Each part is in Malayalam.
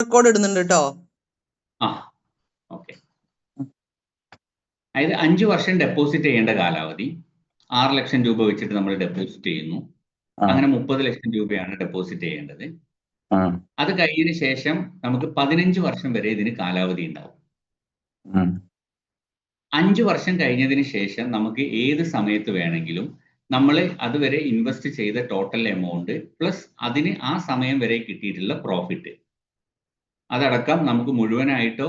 റെക്കോർഡ് ഇടുന്നുണ്ട് കേട്ടോ. ആ ഓക്കെ. അതായത് 5 വർഷം ഡെപ്പോസിറ്റ് ചെയ്യേണ്ട കാലാവധി 6 ലക്ഷം രൂപ വെച്ചിട്ട് നമ്മൾ ഡെപ്പോസിറ്റ് ചെയ്യുന്നു. അങ്ങനെ 30 ലക്ഷം രൂപയാണ് ഡെപ്പോസിറ്റ് ചെയ്യേണ്ടത്. അത് കഴിഞ്ഞതിന് ശേഷം നമുക്ക് 15 വർഷം വരെ ഇതിന് കാലാവധി ഉണ്ടാവും. 5 വർഷം കഴിഞ്ഞതിന് ശേഷം നമുക്ക് ഏത് സമയത്ത് വേണമെങ്കിലും നമ്മൾ അതുവരെ ഇൻവെസ്റ്റ് ചെയ്ത ടോട്ടൽ എമൗണ്ട് പ്ലസ് അതിന് ആ സമയം വരെ കിട്ടിയിട്ടുള്ള പ്രോഫിറ്റ് അതടക്കം നമുക്ക് മുഴുവനായിട്ടോ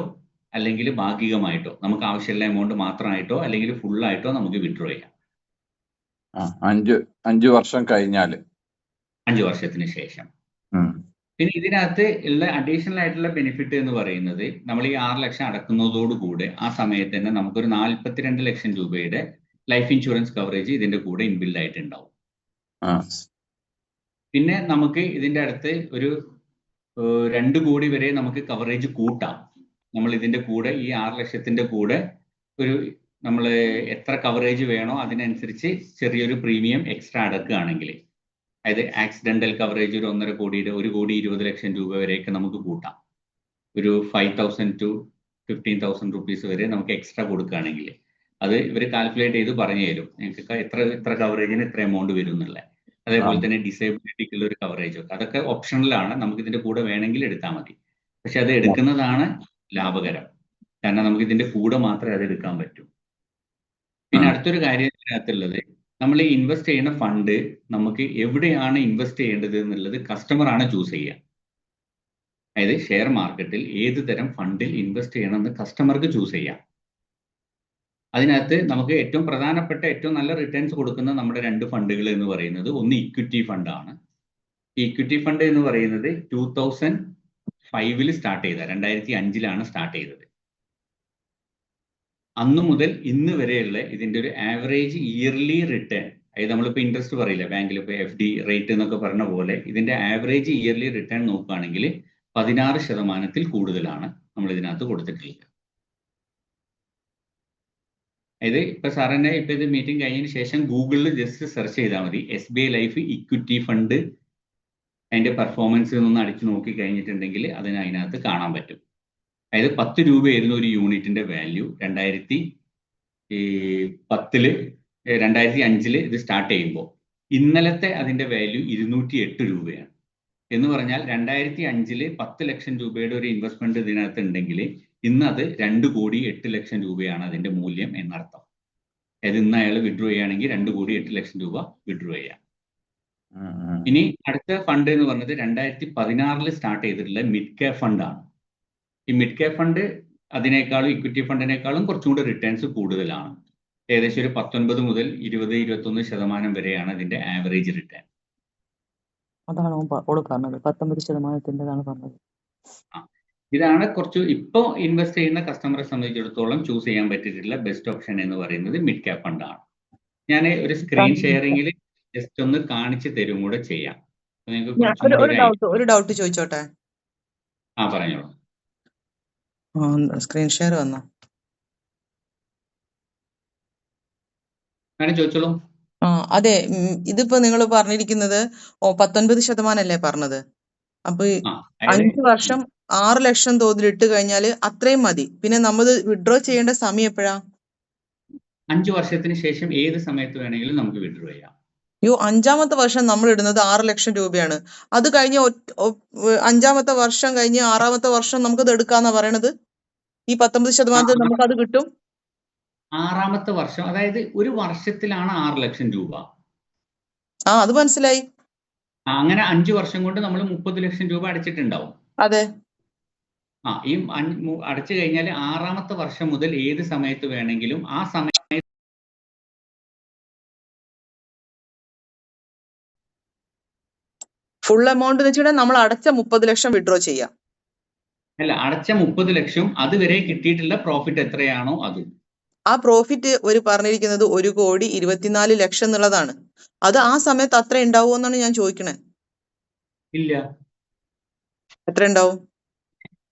അല്ലെങ്കിൽ ഭാഗികമായിട്ടോ നമുക്ക് ആവശ്യമുള്ള എമൗണ്ട് മാത്രമായിട്ടോ അല്ലെങ്കിൽ ഫുള്ളായിട്ടോ നമുക്ക് വിഡ്രോ ചെയ്യാം. 5 വർഷം കഴിഞ്ഞാൽ 5 വർഷത്തിന് ശേഷം. പിന്നെ ഇതിനകത്ത് ഉള്ള അഡീഷണൽ ആയിട്ടുള്ള ബെനിഫിറ്റ് എന്ന് പറയുന്നത് നമ്മൾ ഈ 6 ലക്ഷം അടക്കുന്നതോടുകൂടെ ആ സമയത്ത് തന്നെ നമുക്കൊരു 42 ലക്ഷം രൂപയുടെ ലൈഫ് ഇൻഷുറൻസ് കവറേജ് ഇതിന്റെ കൂടെ ഇൻബിൽഡ് ആയിട്ട് ഉണ്ടാവും. പിന്നെ നമുക്ക് ഇതിന്റെ അടുത്ത് ഒരു 2 കോടി വരെ നമുക്ക് കവറേജ് കൂട്ടാം. നമ്മൾ ഇതിന്റെ കൂടെ ഈ 6 ലക്ഷത്തിന്റെ കൂടെ ഒരു നമ്മൾ എത്ര കവറേജ് വേണോ അതിനനുസരിച്ച് ചെറിയൊരു പ്രീമിയം എക്സ്ട്രാ അടക്കുകയാണെങ്കിൽ, അതായത് ആക്സിഡന്റൽ കവറേജ് ഒരു 1.5 കോടിയുടെ 1,20 ലക്ഷം രൂപ വരെയൊക്കെ നമുക്ക് കൂട്ടാം. ഒരു 5,000 to 15,000 റുപ്പീസ് വരെ നമുക്ക് എക്സ്ട്രാ കൊടുക്കുകയാണെങ്കിൽ അത് ഇവർ കാൽക്കുലേറ്റ് ചെയ്ത് പറഞ്ഞു തരും നിങ്ങൾക്ക് എത്ര കവറേജിന് എത്ര എമൗണ്ട് വരും എന്നുള്ളത്. അതേപോലെ തന്നെ ഡിസേബിലിറ്റിക്കുള്ള ഒരു കവറേജ് ഒക്കെ അതൊക്കെ ഓപ്ഷണലാണ്, നമുക്ക് ഇതിന്റെ കൂടെ വേണമെങ്കിൽ എടുത്താൽ മതി. പക്ഷെ അത് എടുക്കുന്നതാണ് ലാഭകരം, കാരണം നമുക്ക് ഇതിന്റെ കൂടെ മാത്രമേ അത് എടുക്കാൻ പറ്റൂ. പിന്നെ അടുത്തൊരു കാര്യം ഇതിനകത്തുള്ളത്, നമ്മൾ ഇൻവെസ്റ്റ് ചെയ്യുന്ന ഫണ്ട് നമുക്ക് എവിടെയാണ് ഇൻവെസ്റ്റ് ചെയ്യേണ്ടത് എന്നുള്ളത് കസ്റ്റമർ ആണ് ചൂസ് ചെയ്യുക. അതായത് ഷെയർ മാർക്കറ്റിൽ ഏത് തരം ഫണ്ടിൽ ഇൻവെസ്റ്റ് ചെയ്യണമെന്ന് കസ്റ്റമർക്ക് ചൂസ് ചെയ്യാം. അതിനകത്ത് നമുക്ക് ഏറ്റവും പ്രധാനപ്പെട്ട ഏറ്റവും നല്ല റിട്ടേൺസ് കൊടുക്കുന്ന നമ്മുടെ 2 ഫണ്ടുകൾ എന്ന് പറയുന്നത് ഒന്ന് ഇക്വിറ്റി ഫണ്ടാണ്. ഇക്വിറ്റി ഫണ്ട് എന്ന് പറയുന്നത് 2005 സ്റ്റാർട്ട് ചെയ്ത 2005 സ്റ്റാർട്ട് ചെയ്തത്. അന്നു മുതൽ ഇന്ന് വരെയുള്ള ഇതിന്റെ ഒരു ആവറേജ് ഇയർലി റിട്ടേൺ, അതായത് നമ്മളിപ്പോൾ ഇൻട്രസ്റ്റ് പറയില്ല ബാങ്കിൽ, ഇപ്പോൾ FD റേറ്റ് എന്നൊക്കെ പറഞ്ഞ പോലെ ഇതിന്റെ ആവറേജ് ഇയർലി റിട്ടേൺ നോക്കുകയാണെങ്കിൽ 16% കൂടുതലാണ് നമ്മൾ ഇതിനകത്ത് കൊടുത്തിട്ടുള്ളത്. അതായത് ഇപ്പൊ സാറിനെ ഇപ്പൊ ഇത് മീറ്റിംഗ് കഴിഞ്ഞതിന് ശേഷം ഗൂഗിളിൽ ജസ്റ്റ് സെർച്ച് ചെയ്താൽ മതി SBI ലൈഫ് ഇക്വിറ്റി ഫണ്ട്, അതിന്റെ പെർഫോമൻസ് ഒന്ന് അടിച്ചു നോക്കി കഴിഞ്ഞിട്ടുണ്ടെങ്കിൽ അതിനകത്ത് കാണാൻ പറ്റും. അതായത് 10 രൂപയായിരുന്നു ഒരു യൂണിറ്റിന്റെ വാല്യൂ 2005 ഇത് സ്റ്റാർട്ട് ചെയ്യുമ്പോൾ. ഇന്നലത്തെ അതിന്റെ വാല്യൂ 208 രൂപയാണ്. എന്ന് പറഞ്ഞാൽ 2005 10 ലക്ഷം രൂപയുടെ ഒരു ഇൻവെസ്റ്റ്മെന്റ് ഇതിനകത്ത് ഉണ്ടെങ്കിൽ ഇന്ന് അത് 2,08 ലക്ഷം രൂപയാണ് അതിന്റെ മൂല്യം എന്നർത്ഥം. അതായത് ഇന്ന് അയാൾ വിഡ്രോ ചെയ്യുകയാണെങ്കിൽ 2,08 ലക്ഷം രൂപ വിഡ്രോ ചെയ്യാം. ഇനി അടുത്ത ഫണ്ട് എന്ന് പറഞ്ഞത് 2016 സ്റ്റാർട്ട് ചെയ്തിട്ടുള്ള മിഡ് ക്യാപ് ഫണ്ടാണ്. ഈ മിഡ് ക്യാപ് ഫണ്ട് അതിനേക്കാളും ഇക്വിറ്റി ഫണ്ടിനേക്കാളും കുറച്ചും കൂടി റിട്ടേൺസ് കൂടുതലാണ്. ഏകദേശം ഒരു 19 മുതൽ 20-21% വരെയാണ് അതിന്റെ ആവറേജ് റിട്ടേൺ. അതാണ് പറഞ്ഞത് 19%-ൻ്റെതാണ് പറഞ്ഞത്. ഇതാണ് കുറച്ച് ഇപ്പോൾ ഇൻവെസ്റ്റ് ചെയ്യുന്ന കസ്റ്റമറെ സംബന്ധിച്ചിടത്തോളം ചൂസ് ചെയ്യാൻ പറ്റിയിട്ടുള്ള ബെസ്റ്റ് ഓപ്ഷൻ എന്ന് പറയുന്നത് മിഡ് ക്യാപ് ഫണ്ടാണ്. ഞാൻ ഒരു സ്ക്രീൻ ഷെയറിംഗിൽ ജസ്റ്റ് ഒന്ന് കാണിച്ചു തരും കൂടെ ചെയ്യാം. ഒരു ഡൗട്ട് ചോദിച്ചോട്ടെ? പറഞ്ഞോളൂ. സ്ക്രീൻ ഷെയർ വന്നോ? ചോദിച്ചോളൂ. അതെ, ഇതിപ്പോ നിങ്ങൾ പറഞ്ഞിരിക്കുന്നത് 19% അല്ലേ പറഞ്ഞത്? അപ്പൊ 5 വർഷം 6 ലക്ഷം തോതിൽ ഇട്ട് കഴിഞ്ഞാല് അത്രയും മതി. പിന്നെ നമ്മൾ വിഡ്രോ ചെയ്യേണ്ട സമയം എപ്പോഴാ? 5 വർഷത്തിന് ശേഷം ഏത് സമയത്ത് വേണമെങ്കിലും നമുക്ക് വിഡ്രോ ചെയ്യാം. 5-ാമത്തെ വർഷം നമ്മൾ ഇടുന്നത് 6 ലക്ഷം രൂപയാണ്. അത് കഴിഞ്ഞ് 5-ാമത്തെ വർഷം കഴിഞ്ഞ് 6-ാമത്തെ വർഷം നമുക്കത് എടുക്കാന്നാ പറയണത്. ഈ 19% നമുക്ക് അത് കിട്ടും. 6-ാമത്തെ വർഷം, അതായത് ഒരു വർഷത്തിലാണ് 6 ലക്ഷം രൂപ. അത് മനസ്സിലായി. അങ്ങനെ 5 വർഷം കൊണ്ട് നമ്മൾ 30 ലക്ഷം രൂപ അടച്ചിട്ടുണ്ടാവും. അതെ. ഈ അടച്ചു കഴിഞ്ഞാൽ 6-ാമത്തെ വർഷം മുതൽ ഏത് സമയത്ത് വേണമെങ്കിലും ആ സമയത്ത് ഫുൾ എമൗണ്ട് എന്ന് വെച്ചാൽ നമ്മൾ അടച്ച 30 ലക്ഷം വിഡ്രോ ചെയ്യാം. അല്ല, അടച്ച 30 ലക്ഷം അതുവരെ കിട്ടിയിട്ടുള്ള പ്രോഫിറ്റ് എത്രയാണോ അതും. ആ പ്രോഫിറ്റ് ഒരു പറഞ്ഞിരിക്കുന്നത് 1,24 ലക്ഷം എന്നുള്ളതാണ്. അത് ആ സമയത്ത് അത്ര ഉണ്ടാവുമെന്നാണ് ഞാൻ ചോദിക്കണേ. ഇല്ല. എത്ര ഉണ്ടാവും?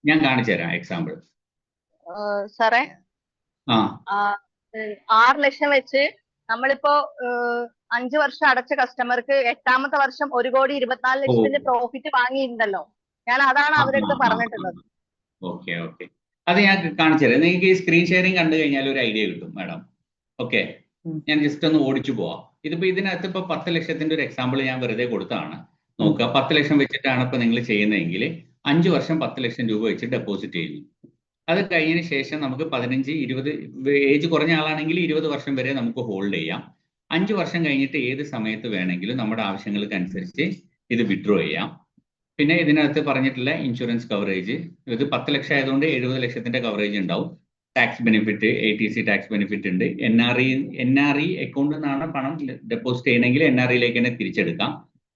ഞാൻ കാണിച്ചു തരാം എക്സാമ്പിൾ. സാറേ, 6 ലക്ഷം വെച്ച് നമ്മളിപ്പോ 5 വർഷം അടച്ച കസ്റ്റമർക്ക് 8-ാമത്തെ വർഷം 1,24 ലക്ഷത്തിന്റെ പ്രോഫിറ്റ് വാങ്ങിയിട്ടുണ്ടല്ലോ. ഞാൻ അതാണ് അവരുടെ അടുത്ത് പറഞ്ഞിട്ടുള്ളത്. ഓക്കെ ഓക്കെ, അത് ഞാൻ കാണിച്ചു തരാം. നിങ്ങൾക്ക് ഈ സ്ക്രീൻ ഷെയറിംഗ് കണ്ടു കഴിഞ്ഞാൽ ഒരു ഐഡിയ കിട്ടും മാഡം. ഓക്കെ, ഞാൻ ജസ്റ്റ് ഒന്ന് ഓടിച്ചു പോവാം. ഇതിപ്പോ ഇതിനകത്ത് ഇപ്പൊ 10 ലക്ഷത്തിന്റെ ഒരു എക്സാമ്പിൾ ഞാൻ വെറുതെ കൊടുത്താണ്. നോക്കുക, 10 ലക്ഷം വെച്ചിട്ടാണ് ഇപ്പൊ നിങ്ങൾ ചെയ്യുന്നതെങ്കിൽ 5 വർഷം 10 ലക്ഷം രൂപ വെച്ച് ഡെപ്പോസിറ്റ് ചെയ്യുന്നു. അത് കഴിഞ്ഞതിന് ശേഷം നമുക്ക് 15, 20 ഏജ് കുറഞ്ഞ ആളാണെങ്കിൽ 20 വർഷം വരെ നമുക്ക് ഹോൾഡ് ചെയ്യാം. 5 വർഷം കഴിഞ്ഞിട്ട് ഏത് സമയത്ത് വേണമെങ്കിലും നമ്മുടെ ആവശ്യങ്ങൾക്ക് അനുസരിച്ച് ഇത് വിഡ്രോ ചെയ്യാം. പിന്നെ ഇതിനകത്ത് പറഞ്ഞിട്ടുള്ള ഇൻഷുറൻസ് കവറേജ്, ഇത് 10 ലക്ഷം ആയതുകൊണ്ട് 70 ലക്ഷത്തിന്റെ കവറേജ് ഉണ്ടാവും. Tax benefit, ATC tax benefit ഉണ്ട്. NRE അക്കൗണ്ടിൽ നിന്നാണ് പണം ഡെപ്പോസിറ്റ് ചെയ്യണമെങ്കിൽ NREയിലേക്ക് തന്നെ തിരിച്ചെടുക്കാം.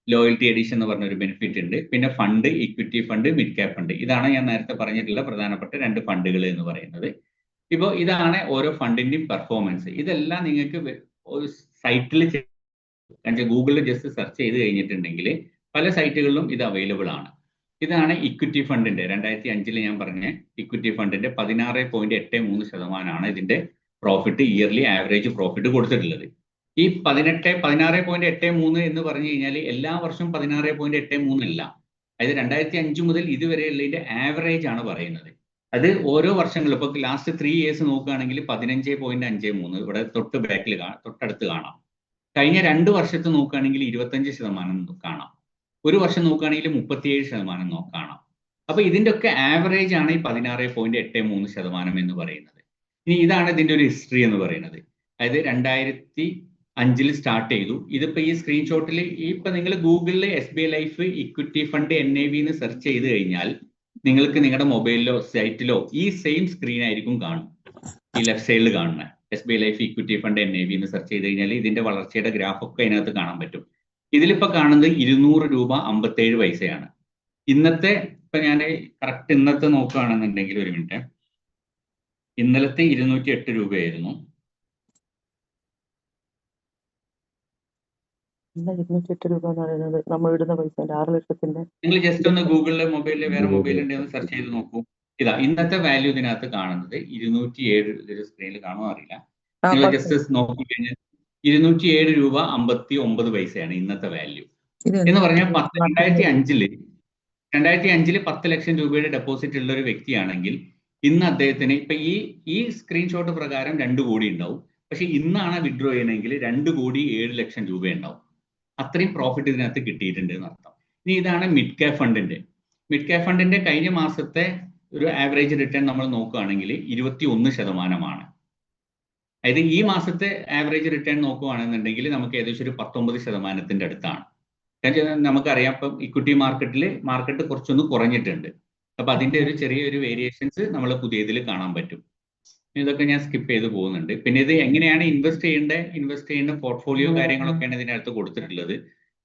ലോയൽറ്റി എഡിഷൻ എന്ന് പറഞ്ഞൊരു ബെനിഫിറ്റ് ഉണ്ട്. പിന്നെ fund, equity fund, mid cap fund, ഇതാണ് ഞാൻ നേരത്തെ പറഞ്ഞിട്ടുള്ള പ്രധാനപ്പെട്ട 2 ഫണ്ടുകൾ എന്ന് പറയുന്നത്. ഇപ്പോൾ ഇതാണ് ഓരോ ഫണ്ടിന്റെയും പെർഫോമൻസ്. ഇതെല്ലാം നിങ്ങൾക്ക് സൈറ്റിൽ ഗൂഗിളിൽ ജസ്റ്റ് സെർച്ച് ചെയ്ത് കഴിഞ്ഞിട്ടുണ്ടെങ്കിൽ പല സൈറ്റുകളിലും ഇത് അവൈലബിൾ ആണ്. ഇതാണ് ഇക്വിറ്റി ഫണ്ടിന്റെ 2005 ഞാൻ പറഞ്ഞ ഇക്വിറ്റി ഫണ്ടിന്റെ 16.83% ഇതിന്റെ പ്രോഫിറ്റ്, ഇയർലി ആവറേജ് പ്രോഫിറ്റ് കൊടുത്തിട്ടുള്ളത്. ഈ 16.83 എന്ന് പറഞ്ഞു കഴിഞ്ഞാൽ എല്ലാ വർഷവും 16.83 അല്ല. അതായത് 2005 മുതൽ ഇതുവരെയുള്ളതിന്റെ ആവറേജ് ആണ് പറയുന്നത്. അത് ഓരോ വർഷങ്ങളും ഇപ്പൊ ലാസ്റ്റ് 3 ഇയേഴ്സ് നോക്കുകയാണെങ്കിൽ 15.53 ഇവിടെ തൊട്ടടുത്ത് കാണാം. കഴിഞ്ഞ 2 വർഷത്തെ നോക്കുകയാണെങ്കിൽ 25% കാണാം. ഒരു വർഷം നോക്കുകയാണെങ്കിൽ 37% കാണാം. അപ്പൊ ഇതിന്റെ ഒക്കെ ആവറേജ് ആണ് ഈ 16.83% എന്ന് പറയുന്നത്. ഇനി ഇതാണ് ഇതിന്റെ ഒരു ഹിസ്റ്ററി എന്ന് പറയുന്നത്. അതായത് 2005 സ്റ്റാർട്ട് ചെയ്തു. ഇതിപ്പോ ഈ സ്ക്രീൻഷോട്ടിൽ ഇപ്പൊ നിങ്ങൾ ഗൂഗിളിൽ SBI life equity fund NAV എന്ന് സെർച്ച് ചെയ്ത് കഴിഞ്ഞാൽ നിങ്ങൾക്ക് നിങ്ങളുടെ മൊബൈലിലോ സൈറ്റിലോ ഈ സെയിം സ്ക്രീൻ ആയിരിക്കും കാണും. ഈ ലെഫ്റ്റ് സൈഡിൽ കാണുന്ന SBI life equity fund NAV എന്ന് സെർച്ച് ചെയ്ത് കഴിഞ്ഞാൽ ഇതിന്റെ വളർച്ചയുടെ ഗ്രാഫ് ഒക്കെ അതിനകത്ത് കാണാൻ പറ്റും. ഇതിലിപ്പോ കാണുന്നത് 200 രൂപ 57 പൈസയാണ്. ഇന്നത്തെ ഇപ്പൊ ഞാൻ കറക്റ്റ് ഇന്നത്തെ നോക്കുകയാണെന്നുണ്ടെങ്കിൽ, ഒരു മിനിറ്റ്, ഇന്നലത്തെ 208 രൂപയായിരുന്നു. 208 രൂപ എന്ന് പറയുന്നത് നമ്മൾ ഇടുന്ന പൈസ 6 ലക്ഷത്തിന്റെ. നിങ്ങൾ ജസ്റ്റ് ഒന്ന് ഗൂഗിളിലെ മൊബൈലിൽ വേറെ മൊബൈലിന്റെ ഒന്ന് സെർച്ച് ചെയ്ത് നോക്കൂ. ഇതാ ഇന്നത്തെ വാല്യൂ ഇതിനകത്ത് കാണുന്നത് 207. ഇതൊരു സ്ക്രീനിൽ കാണുമോ അറിയില്ല. നിങ്ങൾ ജസ്റ്റ് നോക്കി കഴിഞ്ഞാൽ 207 രൂപ 59 പൈസയാണ് ഇന്നത്തെ വാല്യൂ. എന്ന് പറഞ്ഞാൽ 2005 10 ലക്ഷം രൂപയുടെ ഡെപ്പോസിറ്റ് ഉള്ള ഒരു വ്യക്തിയാണെങ്കിൽ ഇന്ന് അദ്ദേഹത്തിന് ഇപ്പൊ ഈ സ്ക്രീൻഷോട്ട് പ്രകാരം 2 കോടി ഉണ്ടാവും. പക്ഷെ ഇന്നാണ് വിഡ്രോ ചെയ്യണമെങ്കിൽ 2,07,00,000 രൂപ ഉണ്ടാവും. അത്രയും പ്രോഫിറ്റ് ഇതിനകത്ത് കിട്ടിയിട്ടുണ്ട് എന്നർത്ഥം. ഇനി ഇതാണ് മിഡ് ക്യാപ് ഫണ്ടിന്റെ കഴിഞ്ഞ മാസത്തെ ഒരു ആവറേജ് റിട്ടേൺ നമ്മൾ നോക്കുകയാണെങ്കിൽ 21%. അതായത് ഈ മാസത്തെ ആവറേജ് റിട്ടേൺ നോക്കുകയാണെന്നുണ്ടെങ്കിൽ നമുക്ക് ഏകദേശം ഒരു 19% അടുത്താണ്. കാരണം നമുക്കറിയാം ഇപ്പം ഇക്വിറ്റി മാർക്കറ്റ് കുറച്ചൊന്ന് കുറഞ്ഞിട്ടുണ്ട്. അപ്പൊ അതിന്റെ ഒരു ചെറിയൊരു വേരിയേഷൻസ് നമ്മൾ പുതിയതിൽ കാണാൻ പറ്റും. ഇതൊക്കെ ഞാൻ സ്കിപ്പ് ചെയ്ത് പോകുന്നുണ്ട്. പിന്നെ ഇത് എങ്ങനെയാണ് ഇൻവെസ്റ്റ് ചെയ്യേണ്ട പോർട്ട്ഫോളിയോ കാര്യങ്ങളൊക്കെയാണ് ഇതിനകത്ത് കൊടുത്തിട്ടുള്ളത്.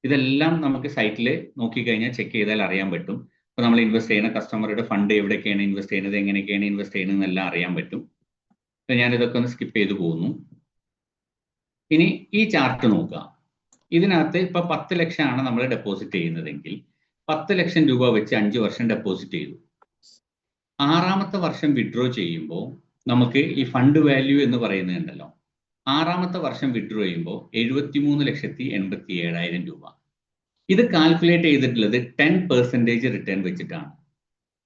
ഇതെല്ലാം നമുക്ക് സൈറ്റിൽ നോക്കിക്കഴിഞ്ഞാൽ ചെക്ക് ചെയ്താൽ അറിയാൻ പറ്റും. ഇപ്പൊ നമ്മൾ ഇൻവെസ്റ്റ് ചെയ്യുന്ന കസ്റ്റമറുടെ ഫണ്ട് എവിടെയൊക്കെയാണ് ഇൻവെസ്റ്റ് ചെയ്യുന്നത്, എങ്ങനെയൊക്കെയാണ് ഇൻവെസ്റ്റ് ചെയ്യുന്നത് എന്നെല്ലാം അറിയാൻ പറ്റും. ഞാനിതൊക്കെ ഒന്ന് സ്കിപ്പ് ചെയ്ത് പോകുന്നു. ഇനി ഈ ചാർട്ട് നോക്കുക. ഇതിനകത്ത് ഇപ്പൊ 10 ലക്ഷമാണ് നമ്മൾ ഡെപ്പോസിറ്റ് ചെയ്യുന്നതെങ്കിൽ 10 ലക്ഷം രൂപ വെച്ച് 5 വർഷം ഡെപ്പോസിറ്റ് ചെയ്തു. 6ാമത്തെ വർഷം വിഡ്രോ ചെയ്യുമ്പോൾ നമുക്ക് ഈ ഫണ്ട് വാല്യൂ എന്ന് പറയുന്നുണ്ടല്ലോ, 6ാമത്തെ വർഷം വിഡ്രോ ചെയ്യുമ്പോൾ 73,87,000 രൂപ. ഇത് കാൽക്കുലേറ്റ് ചെയ്തിട്ടുള്ളത് 10% റിട്ടേൺ വെച്ചിട്ടാണ്.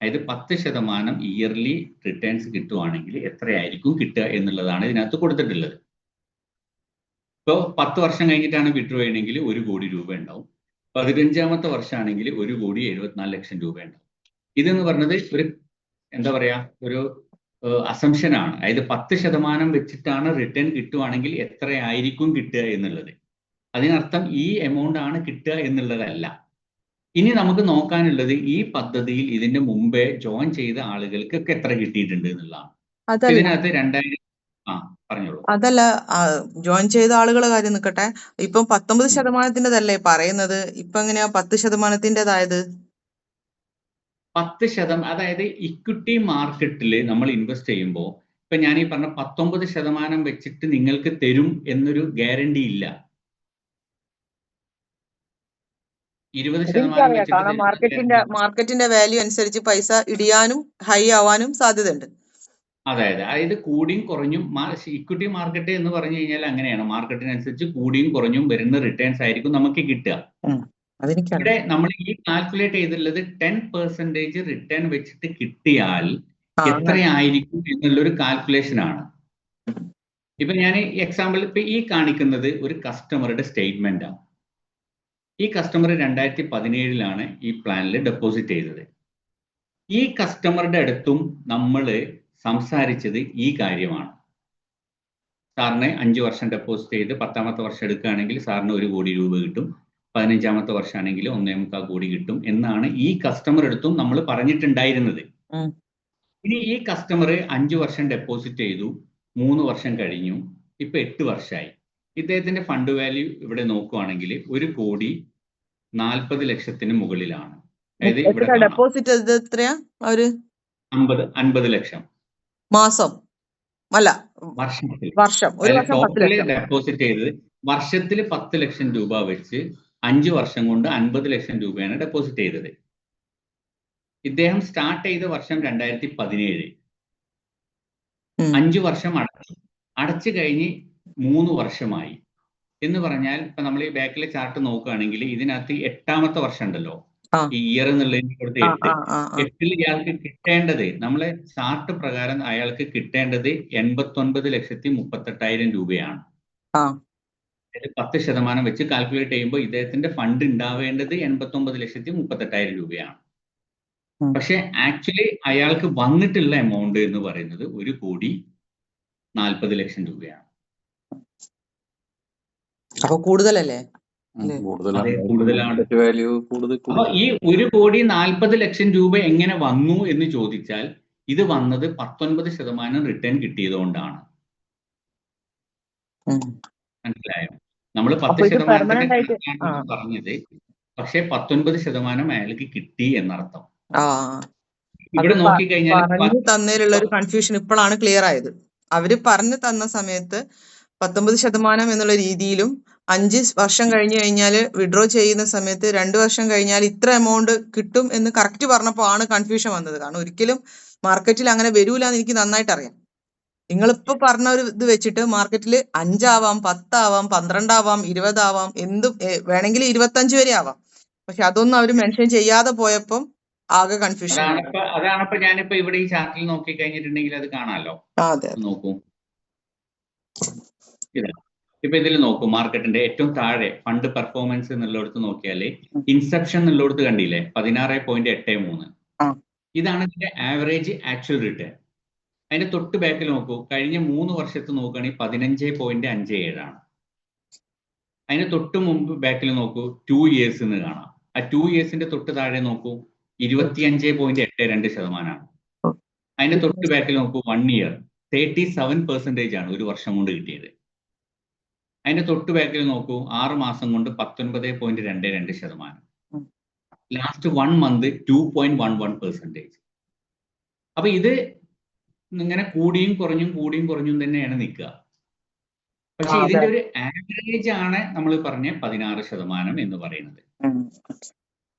അതായത് 10% ഇയർലി റിട്ടേൺസ് കിട്ടുവാണെങ്കിൽ എത്രയായിരിക്കും കിട്ടുക എന്നുള്ളതാണ് ഇതിനകത്ത് കൊടുത്തിട്ടുള്ളത്. ഇപ്പോൾ 10 വർഷം കഴിഞ്ഞിട്ടാണ് വിഡ്രോ ചെയ്യണമെങ്കിൽ 1 കോടി രൂപ ഉണ്ടാവും. 15ാമത്തെ വർഷമാണെങ്കിൽ 1,74,00,000 രൂപ ഉണ്ടാവും. ഇതെന്ന് പറഞ്ഞത് ഒരു എന്താ പറയാ ഒരു അസംഷൻ ആണ്. അതായത് 10% വെച്ചിട്ടാണ് റിട്ടേൺ കിട്ടുവാണെങ്കിൽ എത്രയായിരിക്കും കിട്ടുക എന്നുള്ളത്. അതിനർത്ഥം ഈ എമൗണ്ട് ആണ് കിട്ടുക എന്നുള്ളതല്ല. ഇനി നമുക്ക് നോക്കാനുള്ളത് ഈ പദ്ധതിയിൽ ഇതിന്റെ മുമ്പേ ജോയിൻ ചെയ്ത ആളുകൾക്കൊക്കെ എത്ര കിട്ടിയിട്ടുണ്ട് എന്നുള്ളതാണ്. ഇതിനകത്ത് 2000 പറഞ്ഞോളൂ. അതല്ല, ജോയിൻ ചെയ്ത ആളുകളെ കാര്യം നിൽക്കട്ടെ. ഇപ്പം 19%-ന്റെതല്ലേ പറയുന്നത്. ഇപ്പൊ എങ്ങനെയാ 10%-ന്റേതായത്? 10%, അതായത് ഇക്വിറ്റി മാർക്കറ്റിൽ നമ്മൾ ഇൻവെസ്റ്റ് ചെയ്യുമ്പോൾ ഇപ്പൊ ഞാൻ ഈ പറഞ്ഞ 19% വെച്ചിട്ട് നിങ്ങൾക്ക് തരും എന്നൊരു ഗ്യാരണ്ടി ഇല്ല. 20% വെച്ചിട്ട് മാർക്കറ്റിന്റെ വാല്യൂ അനുസരിച്ച് പൈസ ഇടിയാനും ഹൈ ആവാനും സാധ്യതയുണ്ട്. അതായത് കൂടിയും കുറഞ്ഞും ഇക്വിറ്റി മാർക്കറ്റ് എന്ന് പറഞ്ഞു കഴിഞ്ഞാൽ അങ്ങനെയാണ്. മാർക്കറ്റിനനുസരിച്ച് കൂടിയും കുറഞ്ഞും വരുന്ന റിട്ടേൺസ് ആയിരിക്കും നമുക്ക് കിട്ടുക. അതെനിക്കറിയാം. ഇവിടെ നമ്മൾ ഈ കാൽക്കുലേറ്റ് ചെയ്തിട്ടുള്ളത് 10% റിട്ടേൺ വെച്ചിട്ട് കിട്ടിയാൽ എത്രയായിരിക്കും എന്നുള്ളൊരു കാൽക്കുലേഷൻ ആണ്. ഇപ്പൊ ഞാൻ എക്സാമ്പിൾ ഇപ്പൊ ഈ കാണിക്കുന്നത് ഒരു കസ്റ്റമറുടെ സ്റ്റേറ്റ്മെന്റ് ആണ്. ഈ കസ്റ്റമർ 2017 ഈ പ്ലാനിൽ ഡെപ്പോസിറ്റ് ചെയ്തത്. ഈ കസ്റ്റമറുടെ അടുത്തും നമ്മൾ സംസാരിച്ചത് ഈ കാര്യമാണ്. സാറിന് 5 വർഷം ഡെപ്പോസിറ്റ് ചെയ്ത് 10ാമത്തെ വർഷം എടുക്കുകയാണെങ്കിൽ സാറിന് 1 കോടി രൂപ കിട്ടും, 15ാമത്തെ വർഷമാണെങ്കിൽ 1.25 കോടി കിട്ടും എന്നാണ് ഈ കസ്റ്റമർ അടുത്തും നമ്മൾ പറഞ്ഞിട്ടുണ്ടായിരുന്നത്. ഇനി ഈ കസ്റ്റമർ 5 വർഷം ഡെപ്പോസിറ്റ് ചെയ്തു, 3 വർഷം കഴിഞ്ഞു, ഇപ്പൊ 8 വർഷമായി. ഇദ്ദേഹത്തിന്റെ ഫണ്ട് വാല്യൂ ഇവിടെ നോക്കുവാണെങ്കിൽ 1,40,00,000 മുകളിലാണ്. അതായത് ഇവിടെ ഡെപ്പോസിറ്റ് എത്രയാ അവര്? 50 ലക്ഷം മാസം അല്ല വർഷത്തിൽ. വർഷം. ഒരു വർഷം 10 ലക്ഷം ഡെപ്പോസിറ്റ് ചെയ്തത് വർഷത്തിൽ 10 ലക്ഷം രൂപ വെച്ച് 5 വർഷം കൊണ്ട് 50 ലക്ഷം രൂപയാണ് ഡെപ്പോസിറ്റ് ചെയ്തത്. ഇദ്ദേഹം സ്റ്റാർട്ട് ചെയ്ത വർഷം 2017. 5 വർഷം അടച്ചു കഴിഞ്ഞ് 3 വർഷമായി എന്ന് പറഞ്ഞാൽ ഇപ്പൊ നമ്മൾ ഈ ബാക്കിലെ ചാർട്ട് നോക്കുകയാണെങ്കിൽ ഇതിനകത്ത് 8ാമത്തെ വർഷം ഉണ്ടല്ലോ, ഈ ഇയർ എന്നുള്ളതിന് കൊടുത്ത് 8ൽ ഇയാൾക്ക് കിട്ടേണ്ടത്, നമ്മളെ ചാർട്ട് പ്രകാരം അയാൾക്ക് കിട്ടേണ്ടത് 89,38,000 രൂപയാണ്. 10% വെച്ച് കാൽക്കുലേറ്റ് ചെയ്യുമ്പോൾ ഇദ്ദേഹത്തിന്റെ ഫണ്ട് ഉണ്ടാവേണ്ടത് 89,38,000 രൂപയാണ്. പക്ഷെ ആക്ച്വലി അയാൾക്ക് വന്നിട്ടുള്ള എമൗണ്ട് എന്ന് പറയുന്നത് 1,40,00,000 രൂപയാണ്. അപ്പൊ കൂടുതലല്ലേ? കൂടുതലാണ്. അപ്പൊ ഈ 1,40,00,000 രൂപ എങ്ങനെ വന്നു എന്ന് ചോദിച്ചാൽ ഇത് വന്നത് 19% റിട്ടേൺ കിട്ടിയതുകൊണ്ടാണ്. മനസ്സിലായോ? നമ്മൾ 10% പറഞ്ഞത്, പക്ഷെ 19% അയാൾക്ക് കിട്ടി എന്നർത്ഥം. ഇവിടെ നോക്കിക്കഴിഞ്ഞാൽ പറഞ്ഞു തന്നതിലുള്ള ഒരു കൺഫ്യൂഷൻ ഇപ്പോഴാണ് ക്ലിയർ ആയത്. അവര് പറഞ്ഞു തന്ന സമയത്ത് 19% എന്നുള്ള രീതിയിലും 5 വർഷം കഴിഞ്ഞു കഴിഞ്ഞാൽ വിഡ്രോ ചെയ്യുന്ന സമയത്ത് 2 വർഷം കഴിഞ്ഞാൽ ഇത്ര എമൗണ്ട് കിട്ടും എന്ന് കറക്റ്റ് പറഞ്ഞപ്പോൾ ആണ് കൺഫ്യൂഷൻ വന്നത്. കാരണം ഒരിക്കലും മാർക്കറ്റിൽ അങ്ങനെ വരൂല എന്ന് എനിക്ക് നന്നായിട്ട് അറിയാം. നിങ്ങളിപ്പോ പറഞ്ഞ ഒരു ഇത് വെച്ചിട്ട് മാർക്കറ്റിൽ 5 ആവാം, 10 ആവാം, 12 ആവാം, 20 ആവാം, എന്തും വേണമെങ്കിൽ 25 വരെ ആവാം. പക്ഷെ അതൊന്നും അവർ മെൻഷൻ ചെയ്യാതെ പോയപ്പം ആകെ കൺഫ്യൂഷൻ. അതാണിപ്പോ ഞാനിപ്പോ ഇവിടെ ഈ ചാർട്ടിൽ നോക്കി കഴിഞ്ഞിട്ടുണ്ടെങ്കിൽ അത് കാണാമല്ലോ. നോക്കൂ, ഇപ്പൊ ഇതിൽ നോക്കൂ, മാർക്കറ്റിന്റെ ഏറ്റവും താഴെ ഫണ്ട് പെർഫോമൻസ് എന്നുള്ളിടത്ത് നോക്കിയാല് ഇൻസെപ്ഷൻ എന്നുള്ളിടത്ത് കണ്ടില്ലേ 16.83. ഇതാണ് ഇതിന്റെ ആവറേജ് ആക്ച്വൽ റിട്ടേൺ. അതിന്റെ തൊട്ട് ബാക്കിൽ നോക്കൂ, കഴിഞ്ഞ 3 വർഷത്ത് നോക്കുകയാണെങ്കിൽ 15.57 ആണ്. അതിന് തൊട്ട് മുമ്പ് ബാക്കിൽ നോക്കൂ 2 ഇയേഴ്സ് എന്ന് കാണാം. ആ 2 ഇയേഴ്സിന്റെ തൊട്ട് താഴെ നോക്കൂ 25.82% ആണ്. അതിന്റെ തൊട്ട് ബാക്കിൽ നോക്കൂ 1 ഇയർ 37% ആണ് ഒരു വർഷം കൊണ്ട് കിട്ടിയത്. അതിന്റെ തൊട്ട് ബാക്കിൽ നോക്കൂ 6 മാസം കൊണ്ട് 19.22%. Last 1 month 2.11%. അപ്പൊ ഇത് ഇങ്ങനെ കൂടിയും കുറഞ്ഞും തന്നെയാണ് നിൽക്കുക. പക്ഷെ ഇതിന്റെ ഒരു ആവറേജ് ആണ് നമ്മൾ പറഞ്ഞ 16% എന്ന് പറയുന്നത്.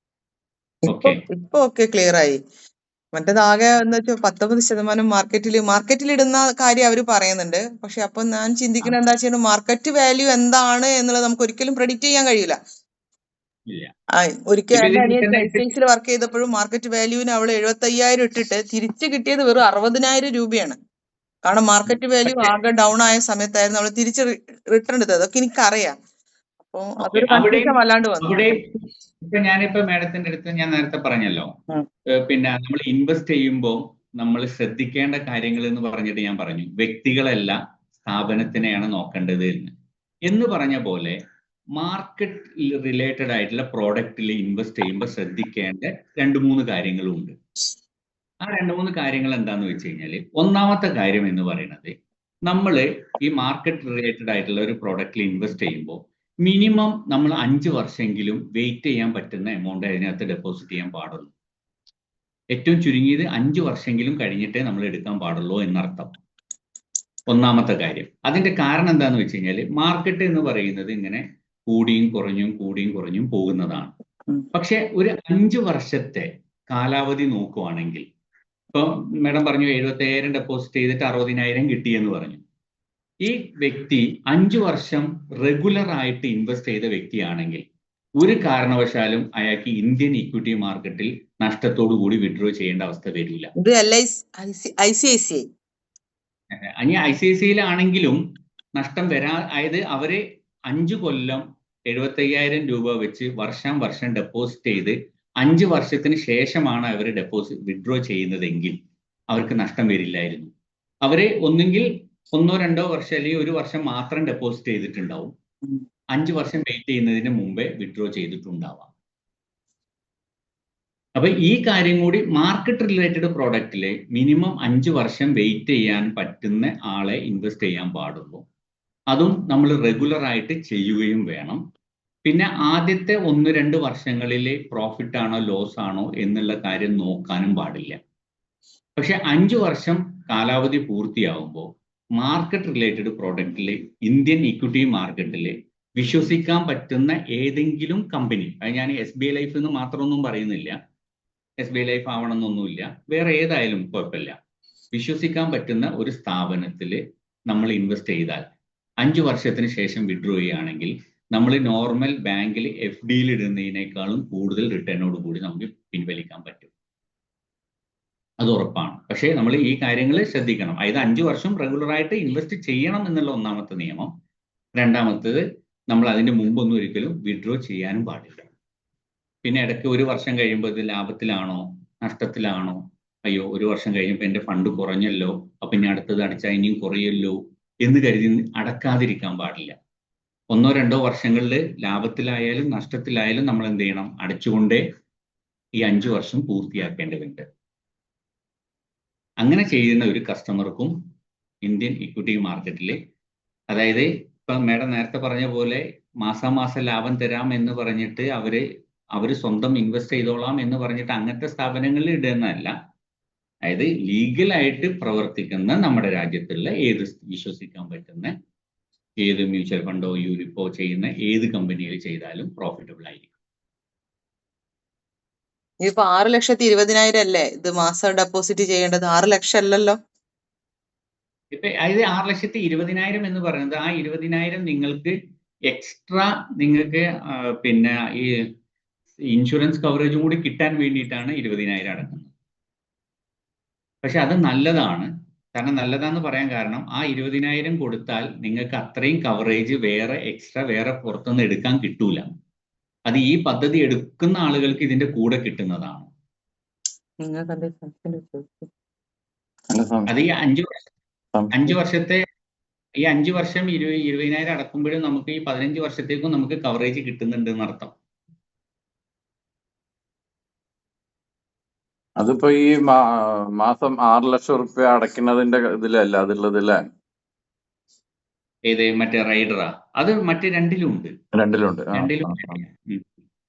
ഇപ്പൊ ക്ലിയർ ആയി. മറ്റേതാകെ എന്ന് വെച്ചാൽ 19% മാർക്കറ്റിൽ ഇടുന്ന കാര്യം അവർ പറയുന്നുണ്ട്. പക്ഷെ അപ്പൊ ഞാൻ ചിന്തിക്കുന്നത് എന്താ വെച്ചാൽ മാർക്കറ്റ് വാല്യൂ എന്താണ് എന്നുള്ളത് നമുക്ക് ഒരിക്കലും പ്രെഡിക്റ്റ് ചെയ്യാൻ കഴിയില്ല. ഒരിക്കൽ എക്സ്ചേഞ്ചിൽ വർക്ക് ചെയ്തപ്പോഴും മാർക്കറ്റ് വാല്യൂവിന് അവള് 75,000 ഇട്ടിട്ട് തിരിച്ചു കിട്ടിയത് വെറും 60,000 രൂപയാണ്. കാരണം മാർക്കറ്റ് വാല്യൂ ആകെ ഡൗൺ ആയ സമയത്തായിരുന്നു അവള് തിരിച്ച് റിട്ടേൺ എടുത്തത്. അതൊക്കെ എനിക്കറിയാം. അപ്പൊ അതൊരു കൺഫ്യൂഷൻ വല്ലാണ്ട് വന്നു. ഇപ്പൊ ഞാനിപ്പോ മാഡത്തിന്റെ അടുത്ത് ഞാൻ നേരത്തെ പറഞ്ഞല്ലോ, പിന്നെ നമ്മൾ ഇൻവെസ്റ്റ് ചെയ്യുമ്പോൾ നമ്മൾ ശ്രദ്ധിക്കേണ്ട കാര്യങ്ങൾ എന്ന് പറഞ്ഞിട്ട് ഞാൻ പറഞ്ഞു, വ്യക്തികളല്ല സ്ഥാപനത്തിനെയാണ് നോക്കേണ്ടത് എന്ന് പറഞ്ഞ പോലെ മാർക്കറ്റ് റിലേറ്റഡ് ആയിട്ടുള്ള പ്രോഡക്റ്റിൽ ഇൻവെസ്റ്റ് ചെയ്യുമ്പോൾ ശ്രദ്ധിക്കേണ്ട 2-3 കാര്യങ്ങളുണ്ട്. ആ 2-3 കാര്യങ്ങൾ എന്താന്ന് വെച്ച് കഴിഞ്ഞാൽ, ഒന്നാമത്തെ കാര്യം എന്ന് പറയുന്നത്, നമ്മൾ ഈ മാർക്കറ്റ് റിലേറ്റഡ് ആയിട്ടുള്ള ഒരു പ്രോഡക്റ്റിൽ ഇൻവെസ്റ്റ് ചെയ്യുമ്പോൾ മിനിമം നമ്മൾ 5 വർഷമെങ്കിലും വെയിറ്റ് ചെയ്യാൻ പറ്റുന്ന എമൗണ്ട് അതിനകത്ത് ഡെപ്പോസിറ്റ് ചെയ്യാൻ പാടുള്ളൂ. ഏറ്റവും ചുരുങ്ങിയത് 5 വർഷമെങ്കിലും കഴിഞ്ഞിട്ടേ നമ്മൾ എടുക്കാൻ പാടുള്ളൂ എന്നർത്ഥം. ഒന്നാമത്തെ കാര്യം. അതിന്റെ കാരണം എന്താന്ന് വെച്ച് കഴിഞ്ഞാൽ, മാർക്കറ്റ് എന്ന് പറയുന്നത് ഇങ്ങനെ കൂടിയും കുറഞ്ഞും പോകുന്നതാണ്. പക്ഷെ ഒരു 5 വർഷത്തെ കാലാവധി നോക്കുവാണെങ്കിൽ, ഇപ്പൊ മാഡം പറഞ്ഞു 75,000 ഡെപ്പോസിറ്റ് ചെയ്തിട്ട് 60,000 കിട്ടിയെന്ന് പറഞ്ഞു. ഈ വ്യക്തി 5 വർഷം റെഗുലർ ആയിട്ട് ഇൻവെസ്റ്റ് ചെയ്ത വ്യക്തിയാണെങ്കിൽ ഒരു കാരണവശാലും അയാൾക്ക് ഇന്ത്യൻ ഇക്വിറ്റി മാർക്കറ്റിൽ നഷ്ടത്തോടു കൂടി വിഡ്രോ ചെയ്യേണ്ട അവസ്ഥ വരില്ല. ഇത് ICICI ഇനി ICICIയിലാണെങ്കിലും നഷ്ടം അതായത് അവര് 5 കൊല്ലം 75,000 രൂപ വെച്ച് വർഷം ഡെപ്പോസിറ്റ് ചെയ്ത് 5 വർഷത്തിന് ശേഷമാണ് അവർ വിഡ്രോ ചെയ്യുന്നതെങ്കിൽ അവർക്ക് നഷ്ടം വരില്ലായിരുന്നു. അവര് ഒന്നുകിൽ 1-2 വർഷം അല്ലെങ്കിൽ 1 വർഷം മാത്രം ഡെപ്പോസിറ്റ് ചെയ്തിട്ടുണ്ടാവും. 5 വർഷം വെയിറ്റ് ചെയ്യുന്നതിന് മുമ്പേ വിഡ്രോ ചെയ്തിട്ടുണ്ടാവാം. അപ്പൊ ഈ കാര്യം കൂടി മാർക്കറ്റ് റിലേറ്റഡ് പ്രോഡക്റ്റില് മിനിമം 5 വർഷം വെയിറ്റ് ചെയ്യാൻ പറ്റുന്ന ആളെ ഇൻവെസ്റ്റ് ചെയ്യാൻ പാടുള്ളൂ. അതും നമ്മൾ റെഗുലർ ആയിട്ട് ചെയ്യുകയും വേണം. പിന്നെ ആദ്യത്തെ 1-2 വർഷങ്ങളിൽ പ്രോഫിറ്റ് ആണോ ലോസ് ആണോ എന്നുള്ള കാര്യം നോക്കാനും പാടില്ല. പക്ഷെ 5 വർഷം കാലാവധി പൂർത്തിയാവുമ്പോൾ മാർക്കറ്റ് റിലേറ്റഡ് പ്രോഡക്റ്റിൽ ഇന്ത്യൻ ഇക്വിറ്റി മാർക്കറ്റിൽ വിശ്വസിക്കാൻ പറ്റുന്ന ഏതെങ്കിലും കമ്പനി, അത് ഞാൻ SBI ലൈഫ് എന്ന് മാത്രമൊന്നും പറയുന്നില്ല, SBI ലൈഫ് ആവണമെന്നൊന്നുമില്ല, വേറെ ഏതായാലും കുഴപ്പമില്ല, വിശ്വസിക്കാൻ പറ്റുന്ന ഒരു സ്ഥാപനത്തിൽ നമ്മൾ ഇൻവെസ്റ്റ് ചെയ്താൽ 5 വർഷത്തിന് ശേഷം വിഡ്രോ ചെയ്യുകയാണെങ്കിൽ നമ്മൾ നോർമൽ ബാങ്കിൽ FDയിൽ ഇടുന്നതിനേക്കാളും കൂടുതൽ റിട്ടേണോട് കൂടി നമുക്ക് പിൻവലിക്കാൻ പറ്റും. അത് ഉറപ്പാണ്. പക്ഷേ നമ്മൾ ഈ കാര്യങ്ങൾ ശ്രദ്ധിക്കണം. അതായത് 5 വർഷം റെഗുലറായിട്ട് ഇൻവെസ്റ്റ് ചെയ്യണം എന്നുള്ള ഒന്നാമത്തെ നിയമം. രണ്ടാമത്തേത്, നമ്മൾ അതിന് മുമ്പൊന്നും ഒരിക്കലും വിഡ്രോ ചെയ്യാനും പാടില്ല. പിന്നെ ഇടയ്ക്ക് 1 വർഷം കഴിയുമ്പോൾ ഇത് ലാഭത്തിലാണോ നഷ്ടത്തിലാണോ, അയ്യോ 1 വർഷം കഴിഞ്ഞപ്പോൾ എൻ്റെ ഫണ്ട് കുറഞ്ഞല്ലോ, അപ്പൊ ഇനി അടുത്തത് അടച്ചാൽ ഇനിയും കുറയല്ലോ എന്ന് കരുതി അടക്കാതിരിക്കാൻ പാടില്ല. 1-2 വർഷങ്ങളിൽ ലാഭത്തിലായാലും നഷ്ടത്തിലായാലും നമ്മൾ എന്ത് ചെയ്യണം, അടച്ചുകൊണ്ടേ ഈ 5 വർഷം പൂർത്തിയാക്കേണ്ടതുണ്ട്. അങ്ങനെ ചെയ്യുന്ന ഒരു കസ്റ്റമർക്കും ഇന്ത്യൻ ഇക്വിറ്റി മാർക്കറ്റിൽ, അതായത് ഇപ്പൊ മേഡം നേരത്തെ പറഞ്ഞ പോലെ മാസാമാസം ലാഭം തരാം എന്ന് പറഞ്ഞിട്ട് അവര് സ്വന്തം ഇൻവെസ്റ്റ് ചെയ്തോളാം എന്ന് പറഞ്ഞിട്ട് അങ്ങനത്തെ സ്ഥാപനങ്ങളിൽ ഇടുന്നതല്ല. അതായത് ലീഗലായിട്ട് പ്രവർത്തിക്കുന്ന നമ്മുടെ രാജ്യത്തുള്ള ഏത് വിശ്വസിക്കാൻ പറ്റുന്ന ഏത് മ്യൂച്വൽ ഫണ്ടോ യൂണിപ്പോ ചെയ്യുന്ന ഏത് കമ്പനിയിൽ ചെയ്താലും പ്രോഫിറ്റബിൾ ആയിരിക്കും. ഇതിപ്പോ 6,20,000 അല്ലേ ഇത് മാസം ഡെപ്പോസിറ്റ് ചെയ്യേണ്ടത്? 6 ലക്ഷം അല്ലല്ലോ. ഇപ്പൊ അതായത് 6,20,000 എന്ന് പറയുന്നത് ആ 20,000 നിങ്ങൾക്ക് എക്സ്ട്രാ നിങ്ങൾക്ക് പിന്നെ ഈ ഇൻഷുറൻസ് കവറേജും കൂടി കിട്ടാൻ വേണ്ടിയിട്ടാണ് 20,000 അടക്കുന്നത്. പക്ഷെ അത് നല്ലതാണ്. കാരണം നല്ലതാന്ന് പറയാൻ കാരണം ആ 20,000 കൊടുത്താൽ നിങ്ങൾക്ക് അത്രയും കവറേജ് എക്സ്ട്രാ വേറെ പുറത്തുനിന്ന് എടുക്കാൻ കിട്ടൂല. അത് ഈ പദ്ധതി എടുക്കുന്ന ആളുകൾക്ക് ഇതിന്റെ കൂടെ കിട്ടുന്നതാണ്. അത് ഈ 5 വർഷത്തെ ഈ 5 വർഷം 20,000 അടക്കുമ്പോഴും നമുക്ക് ഈ 15 വർഷത്തേക്കും നമുക്ക് കവറേജ് കിട്ടുന്നുണ്ട് എന്നർത്ഥം. അതിപ്പോ ഈ മാസം 6 ലക്ഷം റുപ്യ അടയ്ക്കുന്നതിന്റെ ഇതിലല്ല അതുള്ളതല്ലേ? ഏത് മറ്റേ റൈഡറാ? അത് മറ്റേ രണ്ടിലും ഉണ്ട്.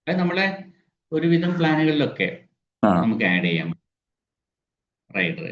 അത് നമ്മളെ ഒരുവിധം പ്ലാനുകളിലൊക്കെ നമുക്ക് ആഡ് ചെയ്യാം റൈഡർ.